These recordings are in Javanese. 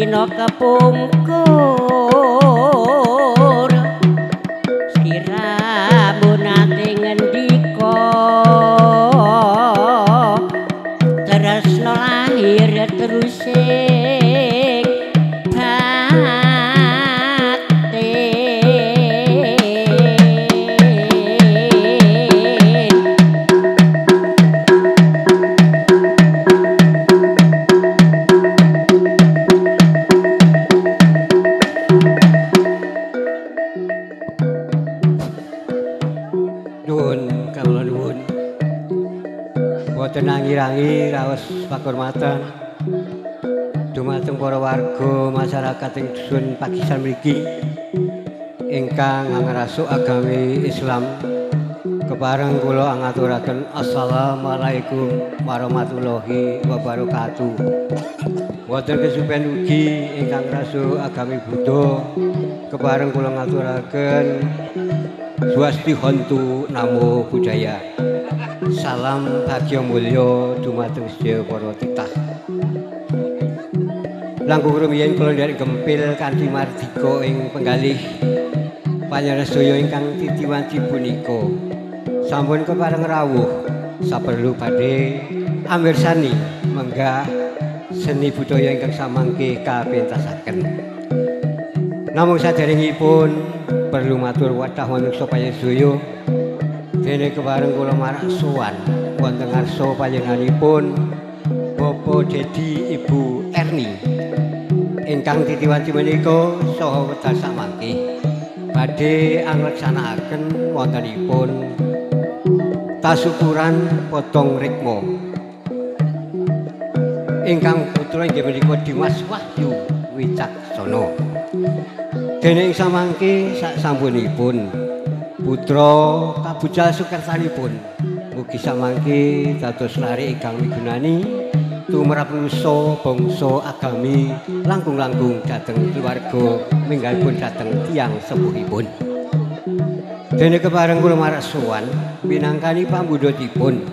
dina kepungkur sliramu nate ngendika tresno lahir terusing Nangir-angir raos pakurmatan dumateng para warga masyarakat ing dusun Pakisan mriki ingkang ngrasuk agami Islam kepareng kula ngaturaken assalamualaikum warahmatullahi wabarakatuh. Wonten kesupen ugi ingkang ngrasuk agami Buddha kepareng kula ngaturaken Swastihantu Namo Buddhaya. Salam bagya mulya dumateng sedaya para titah. Langkung rumiyin kula nderek gempil kanthi mardika ing penggalih panjenengan ingkang titiwanci punika. Sampun kepareng rawuh saperlu badhe amirsani menggah seni budaya ingkang samangke kapentasaken. Namung saderengipun perlu matur wadhah wonten supaya sedaya dene kepareng kula marak sowan wonten ngarsa panjenenganipun Bapak Dedi Ibu Erni ingkang titiwanci menika saha wedal samangke badhe angleksanakaken wontenipun tasukuran potong rikma ingkang putra inggih menika Dimas Wahyu Wicaksana. Dene ing samangke sak sampunipun putra kabujal sukertanipun mugi samangke dados lare ingkang migunani tumrap nusa bangsa agami langkung-langkung dhateng keluarga minggalipun dhateng tiyang sepuhipun. Dene kepareng kula marak sowan minangkani pambudhotipun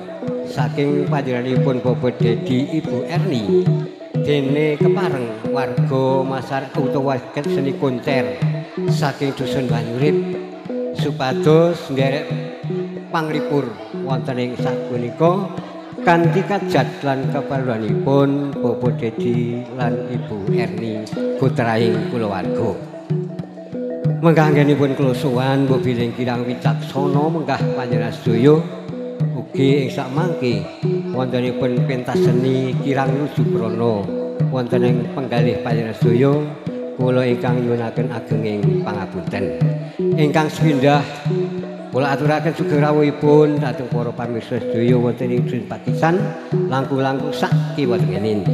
saking panjenenganipun Bapak Dedi Ibu Erni dene kepareng warga masyarakat utawa seni koncer saking dusun Banyurip supados nderek panglipur wonten ing sapunika kanthi kajat lan keperluanipun Bapak Dedi lan Ibu Erni putraing kulawarga. Menggah anggenipun kula sowan mbok bilih kirang wicaksana menggah panjenengan sedaya ugi ing sakmangke wontenipun pentas seni kirang nuju prana wonten ing penggalih panjenengan sedaya kula ingkang nyuwunaken agenging pangapunten. Ingkang sepindhah kula aturaken sugeng rawuhipun dhateng para pamirsa sedaya wonten ing dusun Pakisan langkung-langkung sak kiwatengenin.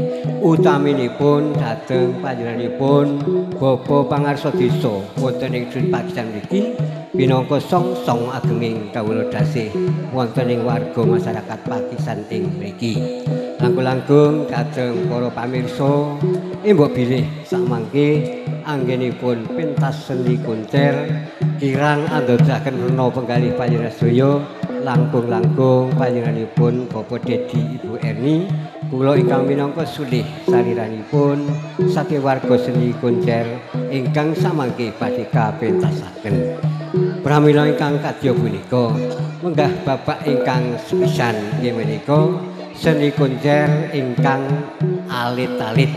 Utaminipun dhateng panjenenganipun Bapak Pangarsa Desa wonten ing dusun Pakisan mriki minangka song-song agenging kawula dasih wonten ing warga masyarakat Pakisan ing mriki. Langkung-langkung dhateng para pamirsa mbok bilih sakmangke anggenipun pentas seni konser kirang andadosaken rena penggalih panjenengan sedaya langkung-langkung panjenenganipun Bapak Dedi Ibu Erni kula ingkang minangka sulih saliranipun saking warga seni konser ingkang samangke badhe kapentasaken. Pramila ingkang kadya punika menggah bapak ingkang sepisan inggih menika seni konser ingkang alit-alit.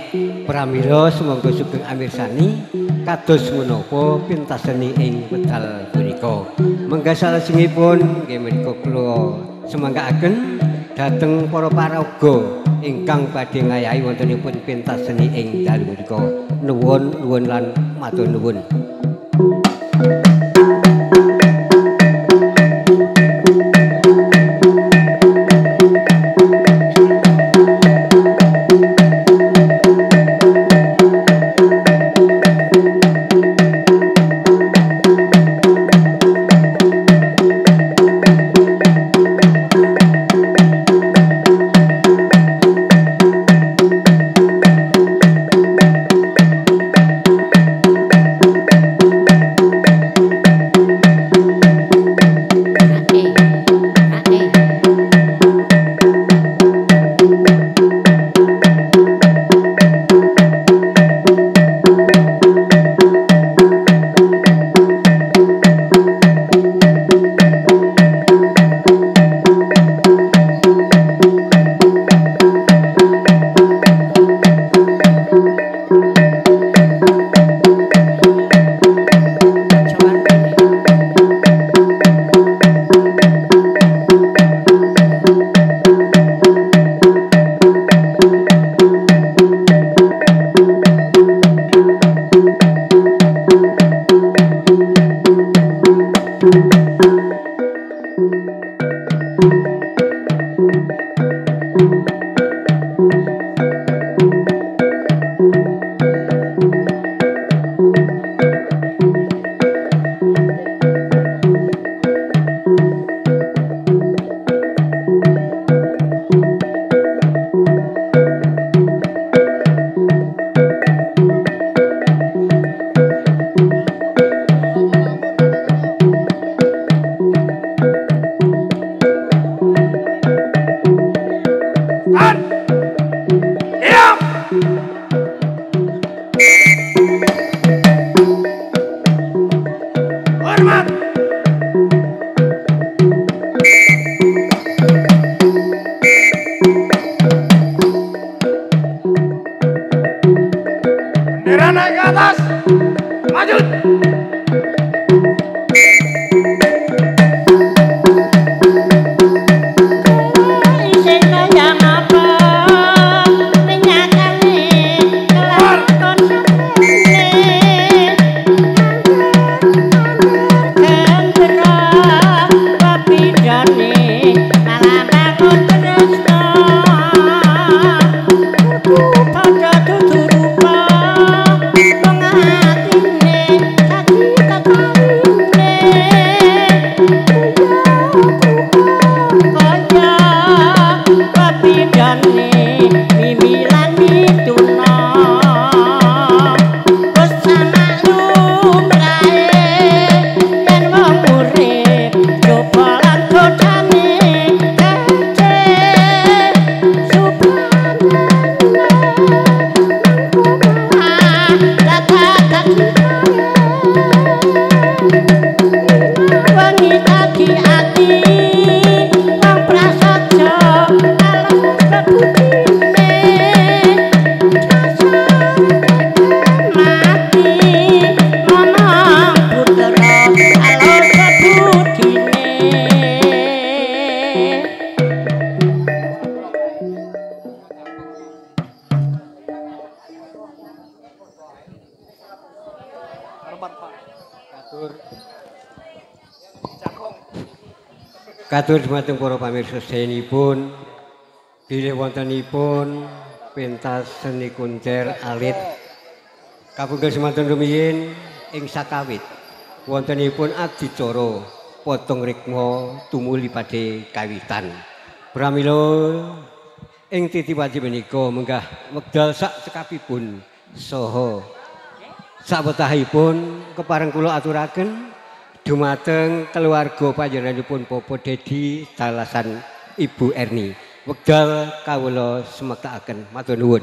Pramila sumangga sugeng amirsani kados menapa pentas seni ing wekdal punika. Menggah salajengipun nggih menika kula semanggaaken dhateng para paraga ingkang badhe ngayahi wontenipun pentas seni ing dalu punika. Nuwun lan matur nuwun. Katur dumateng para pamirsa seyenipun bilih wontenipun pentas seni kuncer alit kapungkur semanten rumiyin ing sakawit wontenipun adicara potong rikma tumuli badhe kawitan. Pramila ing titiwati menika menggah wekdal sak cekapipun saha sawetahipun kepareng kula aturaken dumateng keluarga panjenenganipun Bapak Dedi dalasan Ibu Erni. Wekdal kawula semektakaken matur nuwun.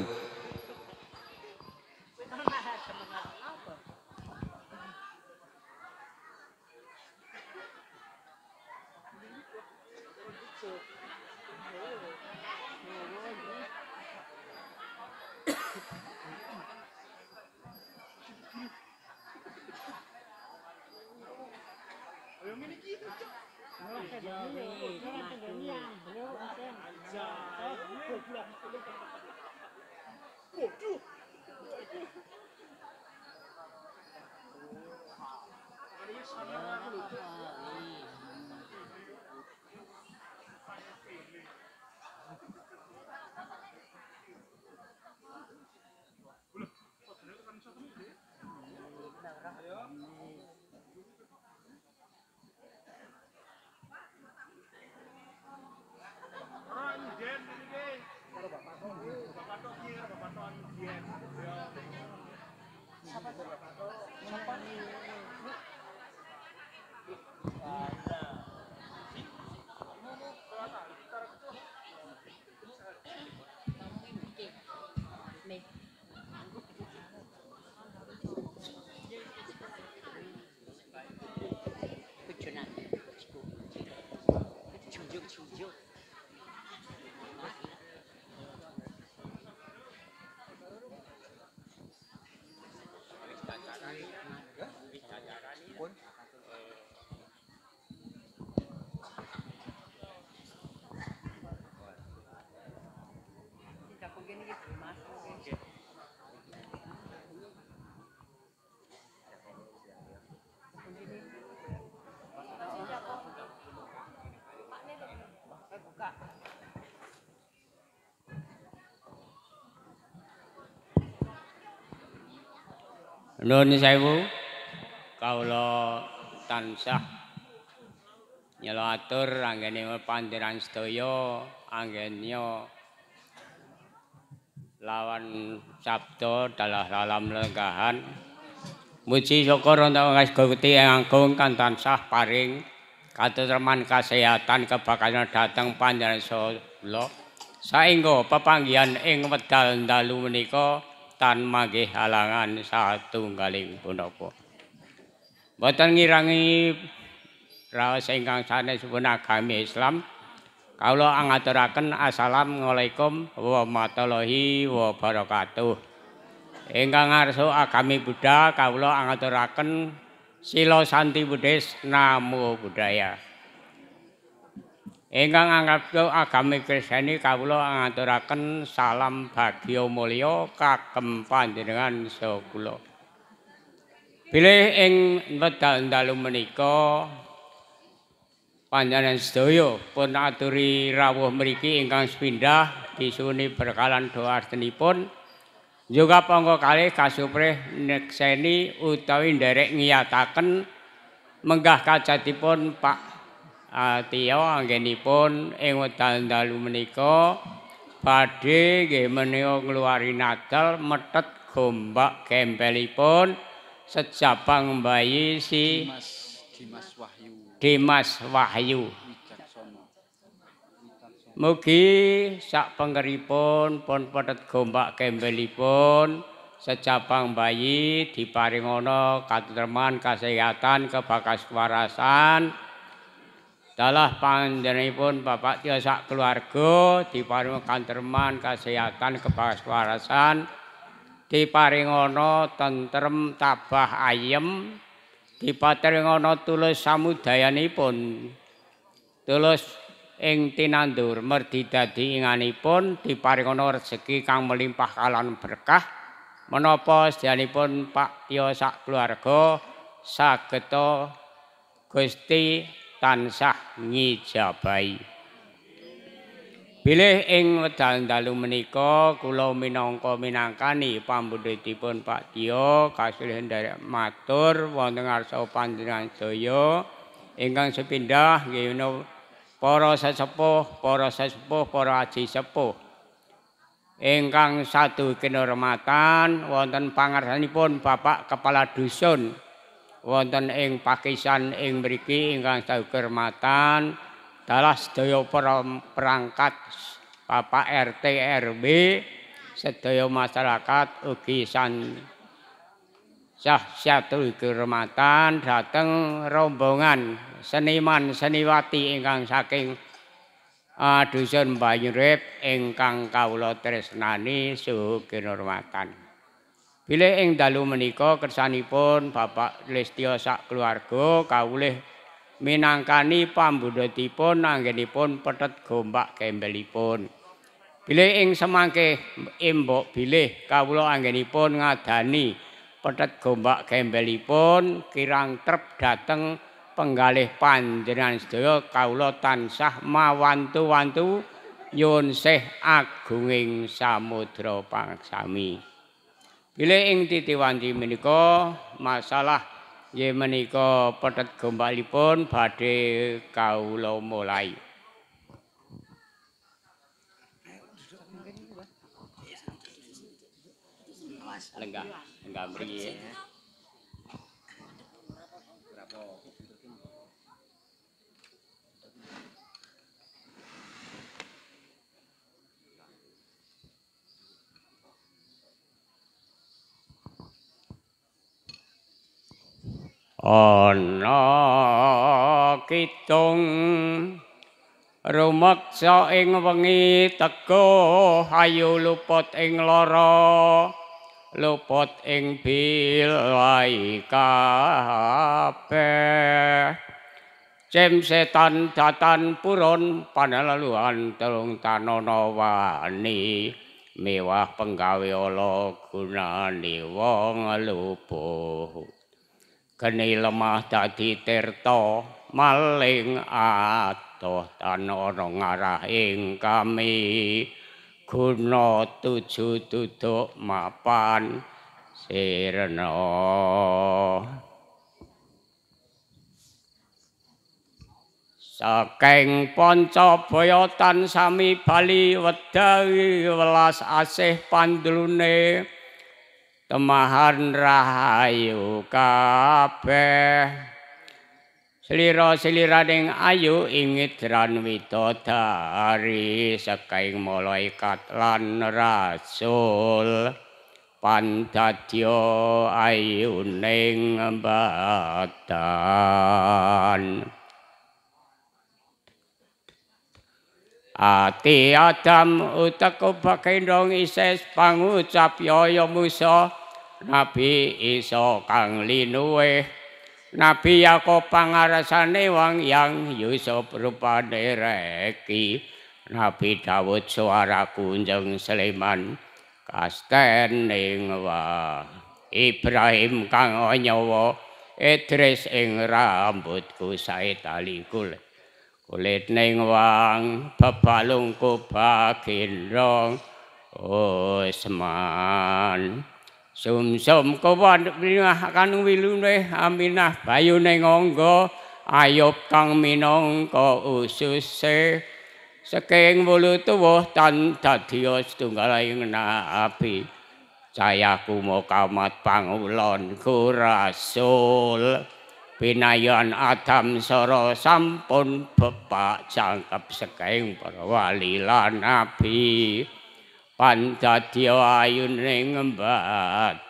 Nuwun sewu kawula tansah nyela atur anggenipun panjenengan sedaya anggennya lawan sabda dalah dalam lenggahan muji syukur untuk Gusti Yang Agung kang tansah paring katentreman kasehatan kebakalan dhateng panjenengan sedaya saengga pepanggihan ing wekdal dalu menika tan manggih halangan satunggaling punapa. Boten ngirangi raos ingkang sanesipun agami Islam. Kawula ngaturaken assalamualaikum warahmatullahi wabarakatuh. Ingkang ngarsa agami Buddha kawula ngaturaken sila santi buddhis namo buddhaya. Ingkang anggap agami Kristiani kawula ngaturaken salam bagya mulya kagem panjenengan saha kula. Bilih ing wekdal dalu menika panjenengan sedaya pun aturi rawuh mriki ingkang sepindhah disuni berkalan doartenipun juga pangga kalih kasuprih nekseni utawi nderek ngiyataken menggah kajatipun Pak Tio anggenipun ing wekdal dalu menika badhe nggih menika ngluwari nadal methet gombak gembelipun sejabang bayi si Dimas Wahyu. Mugi sak penggeripun pun pethet gombak gembelipun sejabang bayi diparingana katentreman kasehatan kebakaswarasan dalah panjenenganipun Bapak Tio sak keluarga diparinga katentreman kasehatan kebakaswarasan diparingana tentrem tabah ayem diparingana tulus samudayanipun tulus ing tinandur merdi dadi inganipun diparingana rezeki kang melimpah kalan berkah menapa sedyanipun Pak Tio sak keluarga sageta Gusti tansah ngijabahi. Bilih ing wekdal dalu menika kula minangka minangkani pambudhetipun Pak Tio kasulih nderek matur wonten ngarsa panjenengan sedaya ingkang sepindhah nggih para sesepuh, para aji sepuh ingkang sadu kinurmatan wonten pangarsanipun Bapak Kepala Dusun wonten ing Pakisan ing mriki ingkang sadu kinurmatan dalah sedaya perangkat Bapak RT RW sedaya masyarakat ugi satu kehormatan dhateng rombongan seniman seniwati ingkang saking Dusun Banyurip ingkang kawula tresnani suhu kinurmatan. Bilih ing dalu menika kersanipun Bapak Listio sak keluarga kawulih minangkani pambudhetipun anggenipun Pethet Gombak Gembelipun. Bilih ing semangke embok bilih kawula anggenipun ngadani Pethet Gombak Gembelipun kirang trep dhateng penggalih panjenengan sedaya kawula tansah mawantu-wantu nyuwun sih agunging samudra pangsami. Bilih ing titiwanti menika masalah nggih menika Pethet Gombakipun badhe kawula mulai. Lenggah mriki. Ana kitung rumeksa ing wengi teguh ayu luput ing lara luput ing bilai kabeh cem setan datan purun panalaluan telung tanana wani mewah penggawe ala gunane wong luput geni lemah dadi tirta maling atoh tan ana ngarah ing kami guna tuju duduk mapan sirna saking Pancabaya tan sami bali wedhahi welas asih pandulune temahan rahayu kabeh slira-sliraning ayu ingidran widodari saking malaikat lan rasul pandadya ayuning badan ati Adam utaku bakendong ises pangucap yaya Musa Nabi Isa kang linuwih Nabi Yakub pangarasane wong yang Yusuf rupane reki Nabi Daud suara kunjeng Sleman kastening wah Ibrahim kang nyawa Idris ing rambutku sae tali kulit ning wang bebalungku bagendong Usman sumsum kawan kang wilune Aminah bayune ngangga Ayub kang minangka ususe saking wulu tuwuh tan dadi setunggaling nabi cayaku Muhammad pangulonku rasul pinayon Adam sara sampun bepak jangkep saking para wali lan nabi pandadya ayuning badan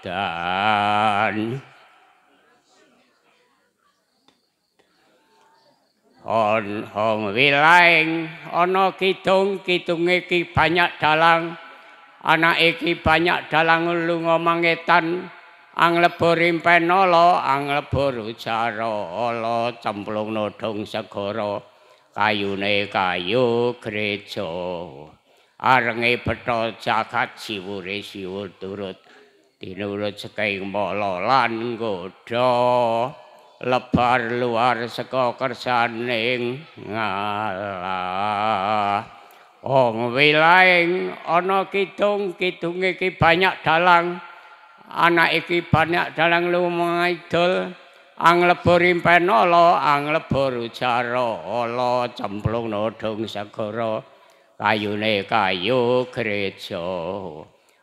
hong wilaing ana kidung-kidunge ki banyak dalang anake ki banyak dalang lunga mangetan anglebur impenala anglebur ujarala cemplung nodong segara kayune kayu gereja arenge betha jagat siwure siwur turut tinurut saking mala lan nggodha lebar luar saka kersaning ngalah wong wilaing ana kidung-kidunge iki banyak dalang anak iki banyak dalang lumaidul anglebur impenala anglebur ucara ala cemplung nodong segara kayune kayu gereja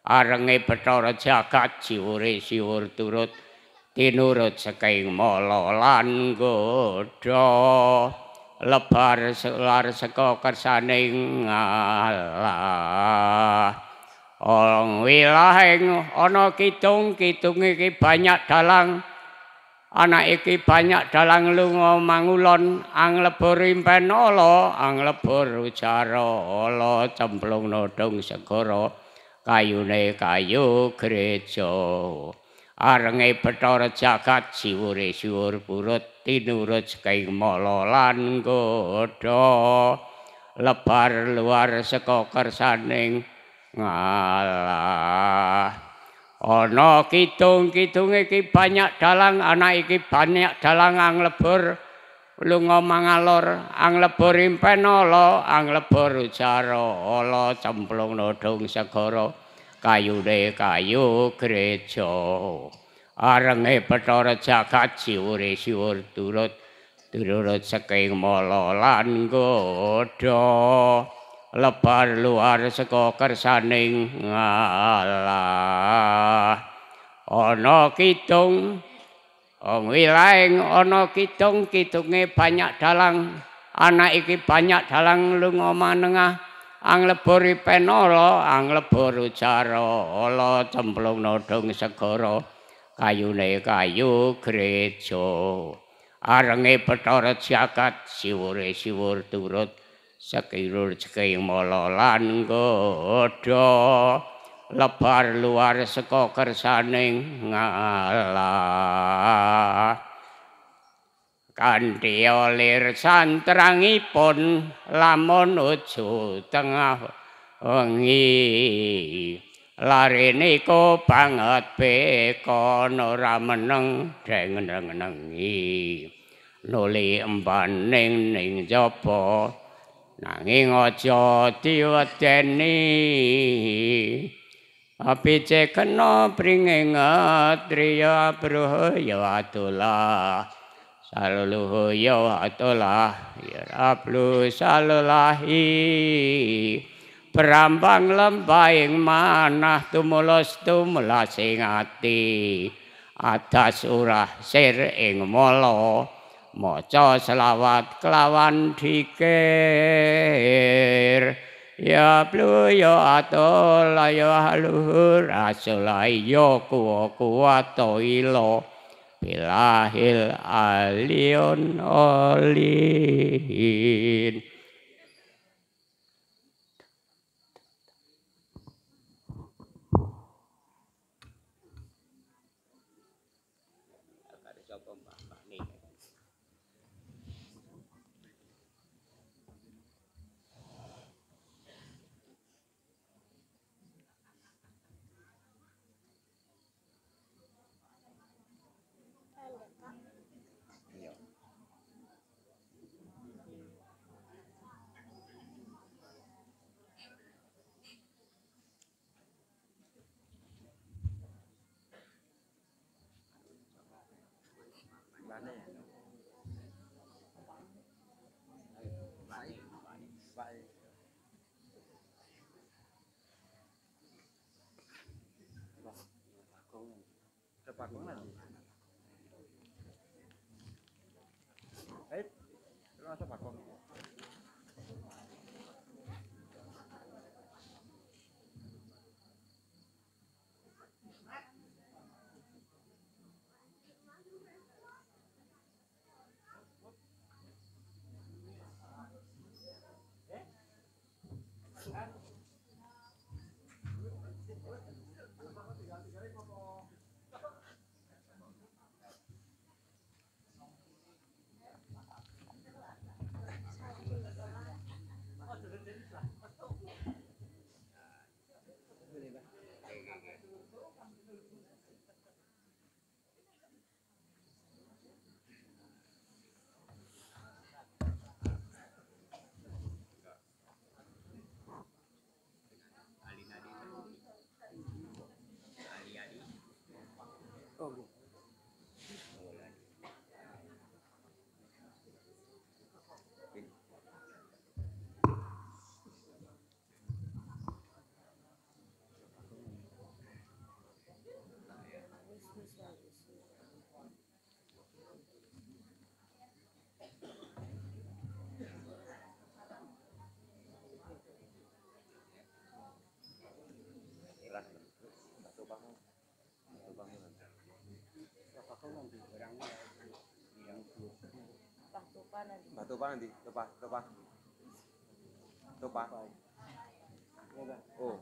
arenge Bathara Jagat siwure siwur turut tinurut saking mala lan godha lebar selar saka kersaning ngalah ong wilahing ana kidung-kidung iki banyak dalang anak iki banyak dalang lunga mangulon anglebur impenala anglebur ucara ala cemplung nodong segara kayune kayu gereja arenge Bathara Jagat siwure siwur purut tinurut saking mala lan godha lebar luar saka kersaning ngalah ana kidung-kidung iki banyak dalang anak iki banyak dalang anglebur lunga mangalor anglebur impenala anglebur ucara ala cemplung nodong segara kayune kayu gereja arenge Bathara Jagat siwure siwur turut saking mala lan godha lebar luar saka kersaning ngalah ana kidung wilaing ana kidung-kidunge banyak dalang anak iki banyak dalang lunga manengah anglebur impenala anglebur ucara ala cemplung nodong segara kayune kayu gereja arenge Bathara Jagat siwure siwur turut sakirur saking mala lan godha lebar luar saka kersaning ngalah kanthi lir santrangipun lamun nuju tengah wengi larene ko banget bekon ora meneng dengen-dengengi nuli embaning ning jaba nanging aja diwedeni apice kena pringing triya bruya atulah saluluya atulah iraplu salulahi Brambang lembahing manah tumulus tumlasing ati adas urah sir ing mala maca selawat kelawan dikir ya blu ya atol ya luhur asulai ya kuwa toilo bilahil alion olin Batu apa nanti? Topa. Oh.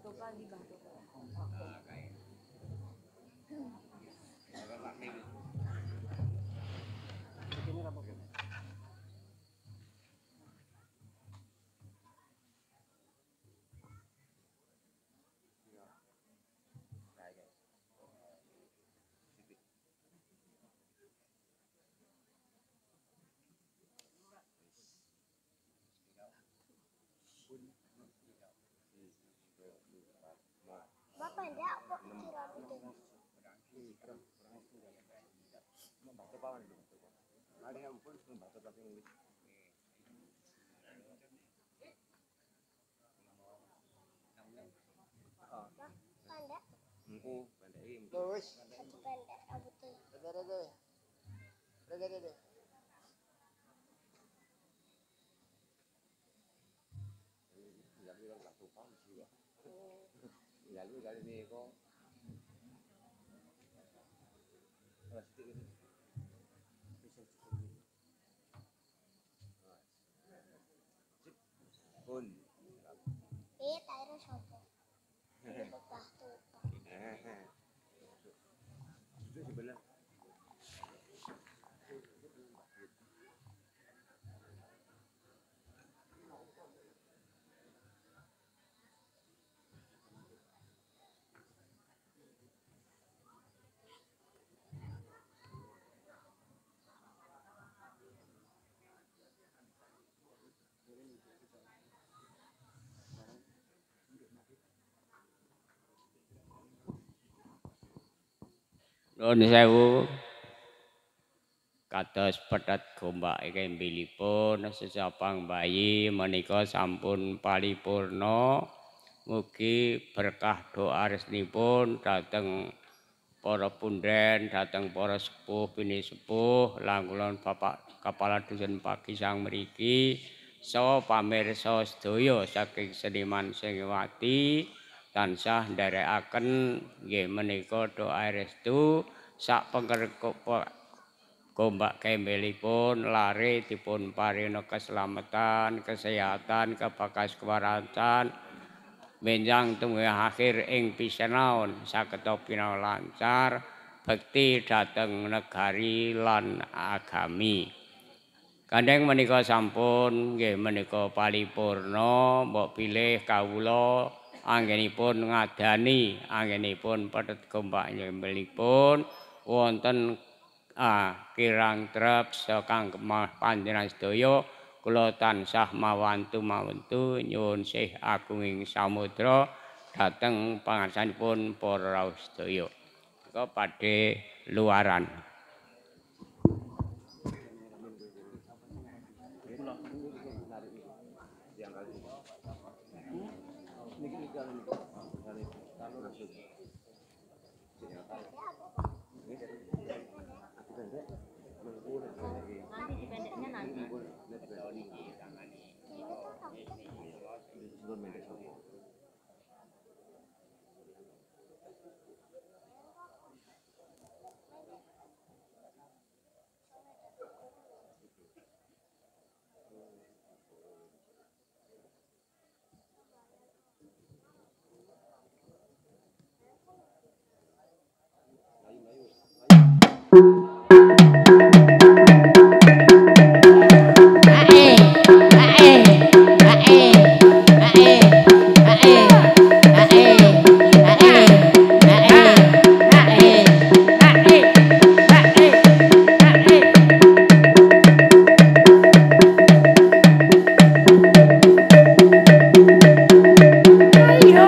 Bapak enggak kok curang itu. Pendek. Terus. Satu pendek rambutnya. Rada. Lalu kali ini kok pun Tayo sopo. Batu. itu sebelah Nuwun sewu. Kados pethet gombak kembilipun sesapang bayi menika sampun paripurna. Mugi berkah doa resnipun dhateng para punden, dhateng para sepuh bini sepuh, langkulon Bapak Kepala Dusun Pagisang mriki, saha pamirsa sedaya saking Seniman Singiwati tansah nderekaken nggih menika doa restu sak gombak kembelipun lare dipun paringa keselamatan, kesehatan, kebakas kewarasan benjang tumeh akhir ing pisenaon sageta pinaon lancar bekti dhateng negari lan agami. Kandheng menika sampun nggih menika paripurna mbok pilih kawula anggenipun ngadani anggenipun pethet gombak nyembelipun wonten kirang trep sakang kemah panjenengan sedaya kula tansah mawantu nyuwun sih agunging samudra dhateng pangarsanipun para rawuh sedaya. Meka badhe luaran. Ayo,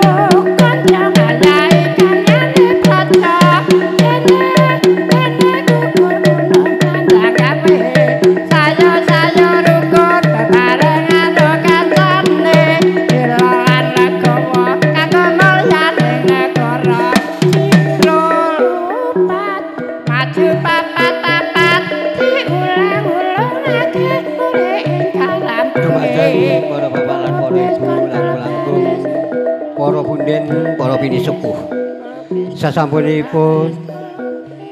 sepuh. Sasampunipun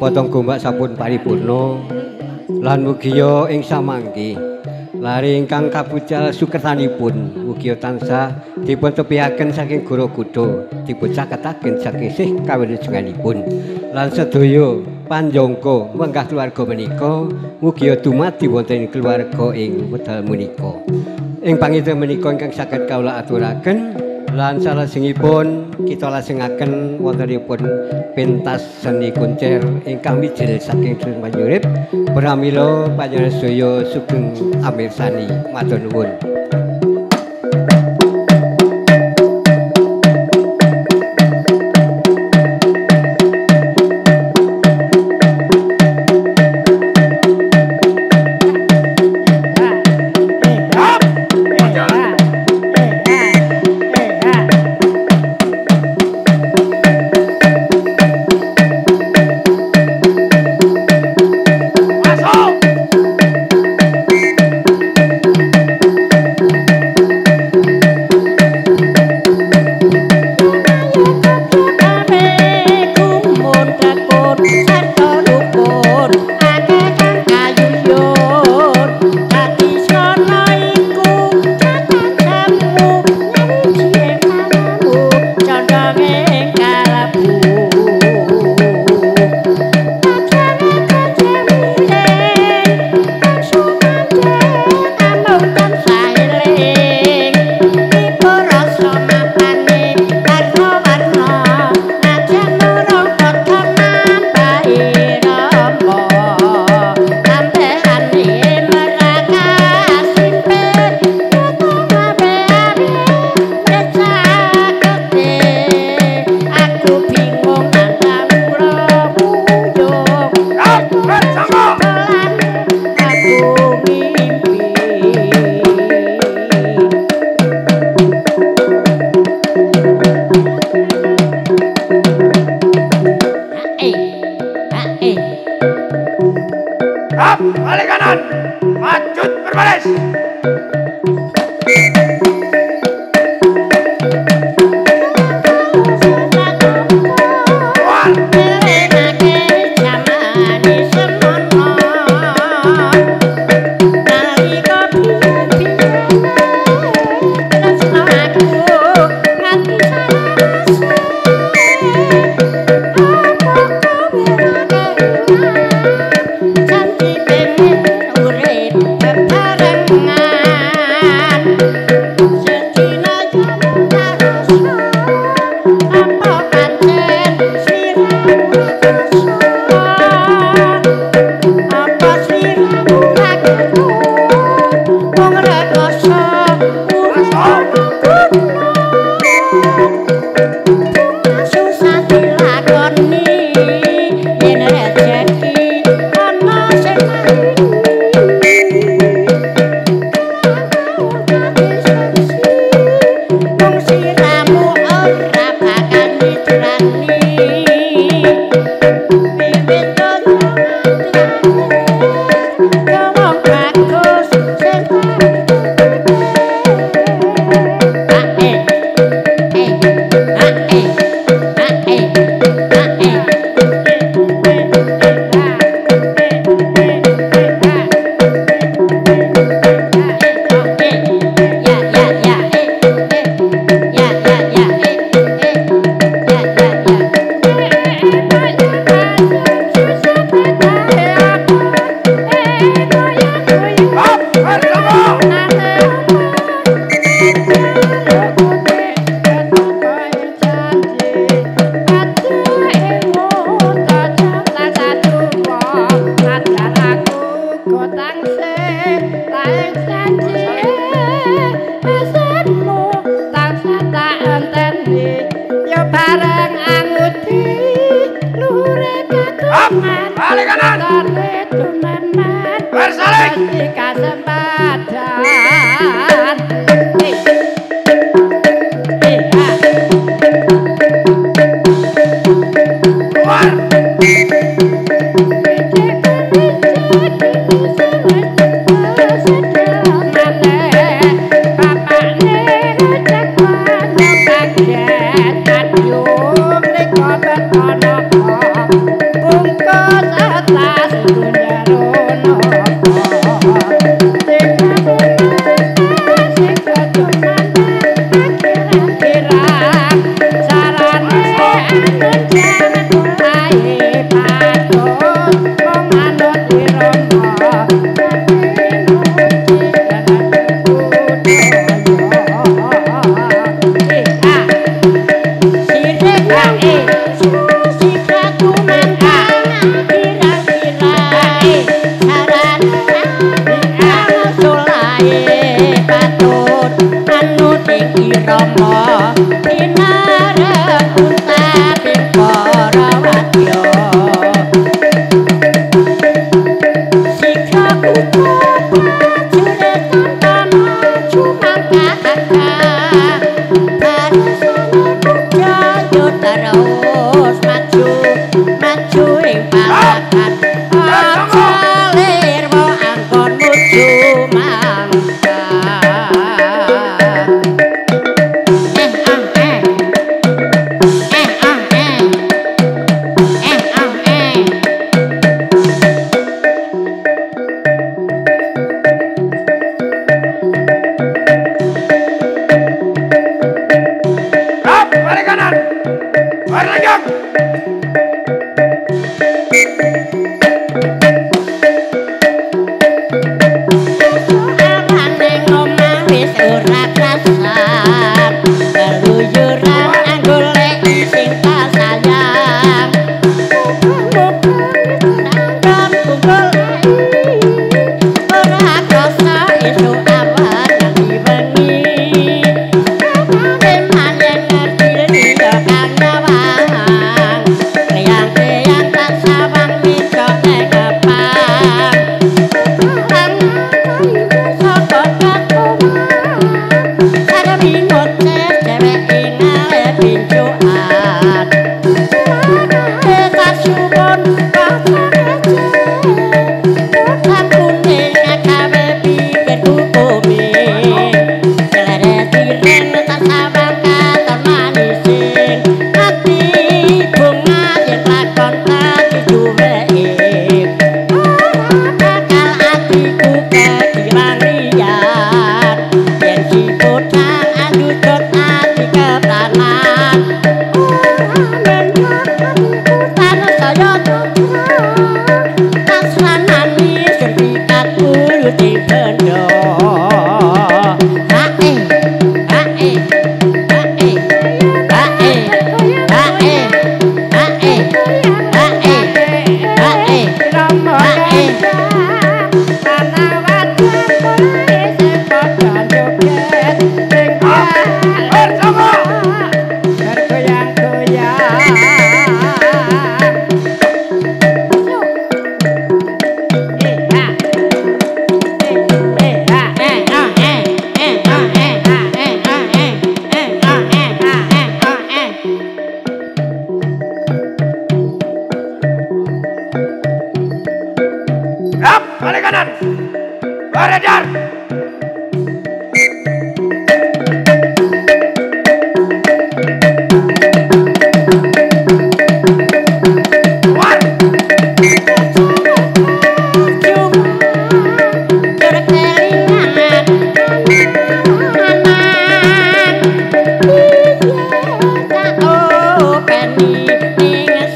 potong gombak sampun paripurna lan mugiya ing samangke lare ingkang kabucal sukertanipun mugiya tansah dipun tepiaken saking Goro Kuda dipun caketaken saking sih kawilujenganipun lan sedaya panjangka menggah keluarga menika mugiya dumadi wonten keluarga ing wekdal menika. Ing panginten menika ingkang saged kawula aturaken lan salajengipun kita lajengaken wontenipun pentas seni kuncer ingkang mijil saking Manyurip pramila panjenengan sedaya sugeng amirsani matur nuwun. Balik kanan, maju berbaris. Cantik pengen urip bebareng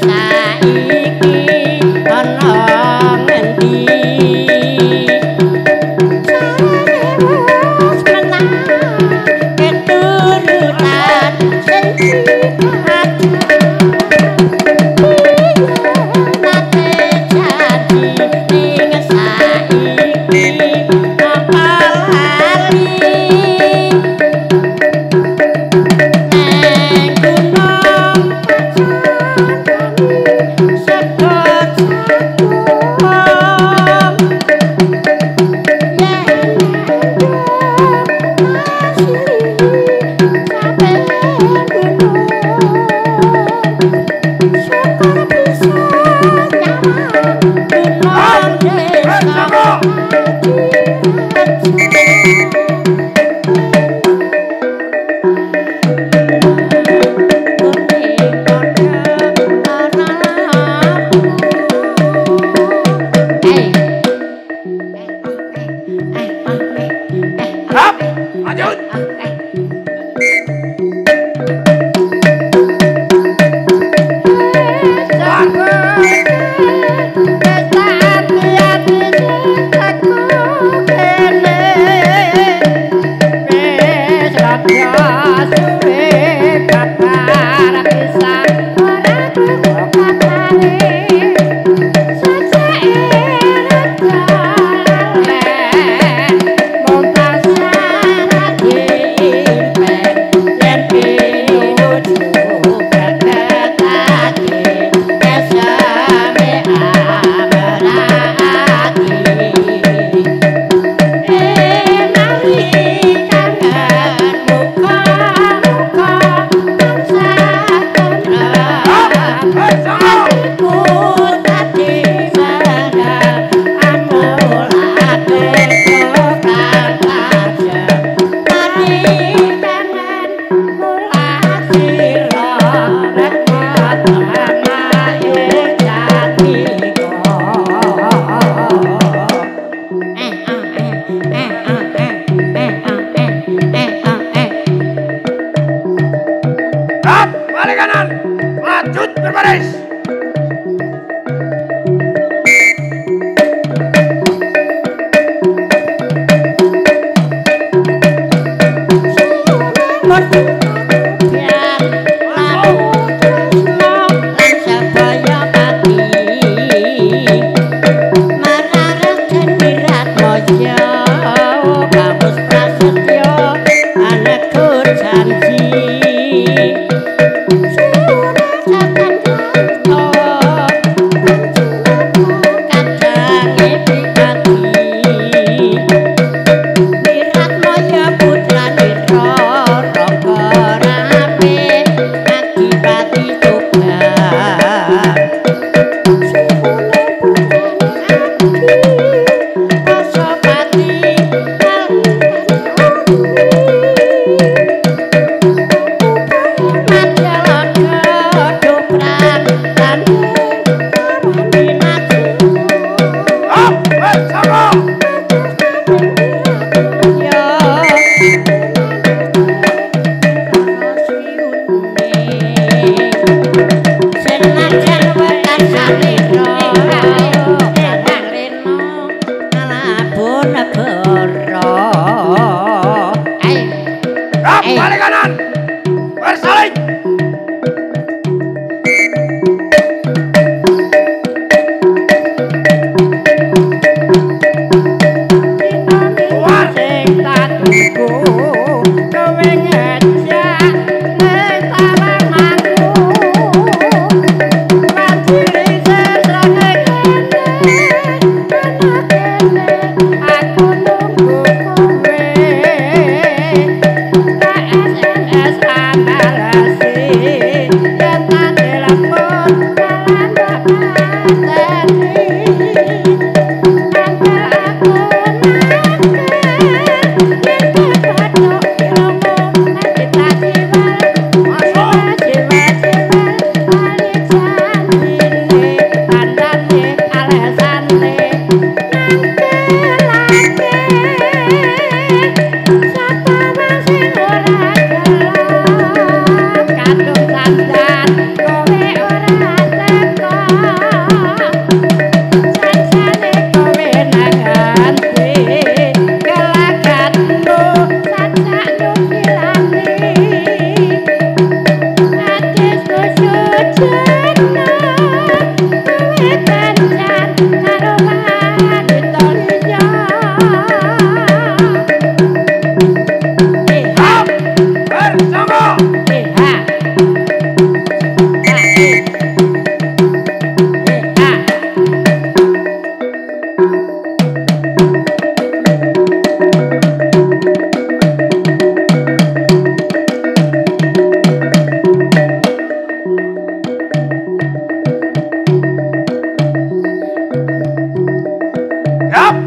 Saiki ana ngendi berbaris. Balik kanan. Bersaling.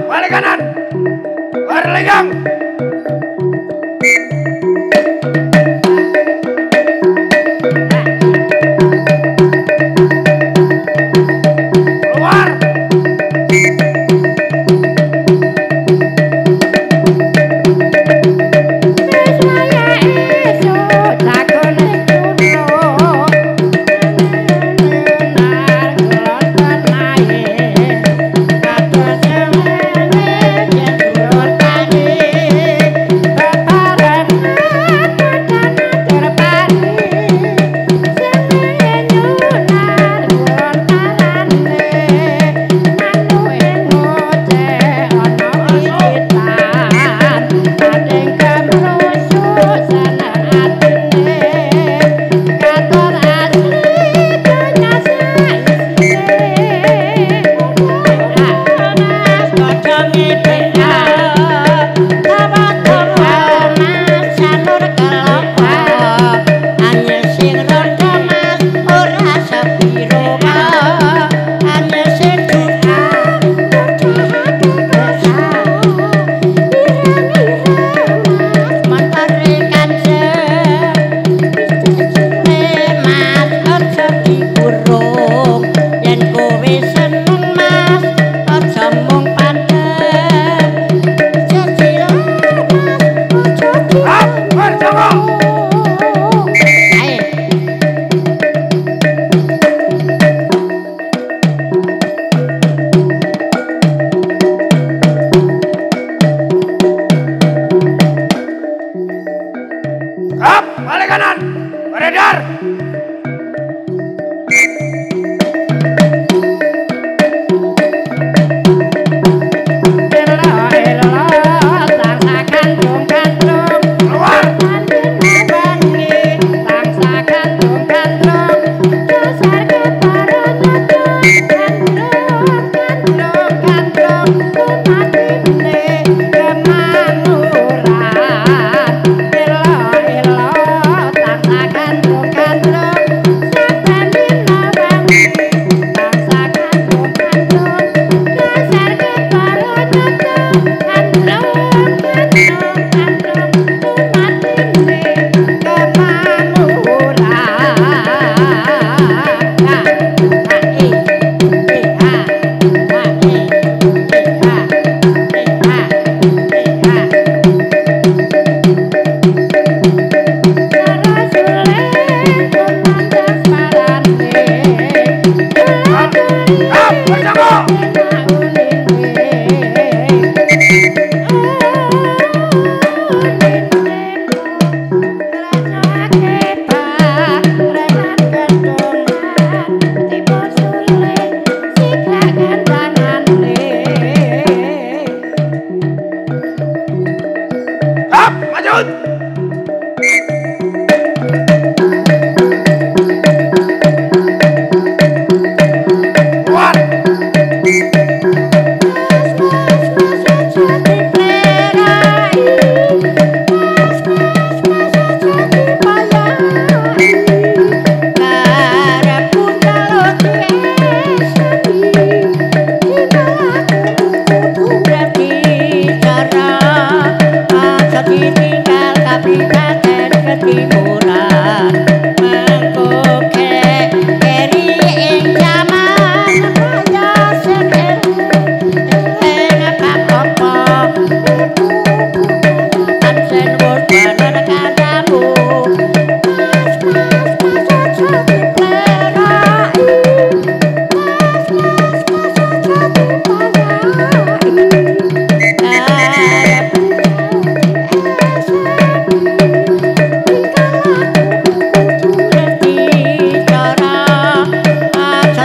Balik kanan. Berlegang. Keluar.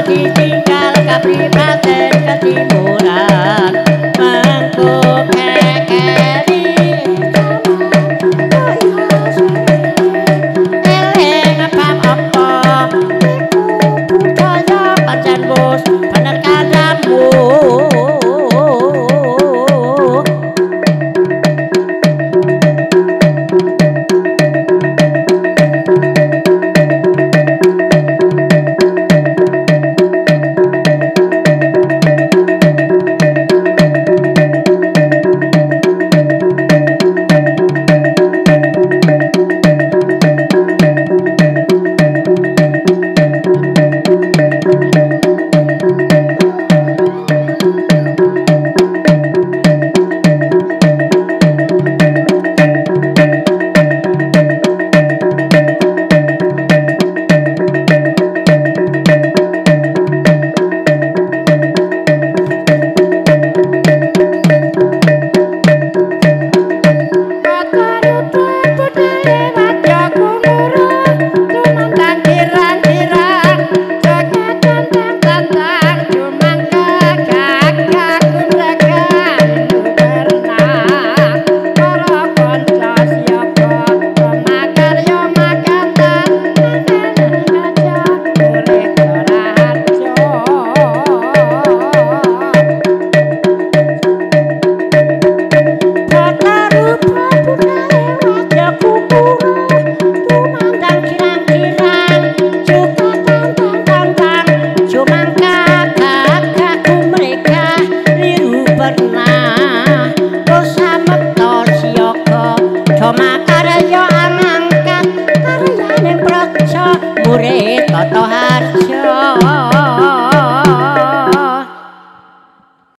pati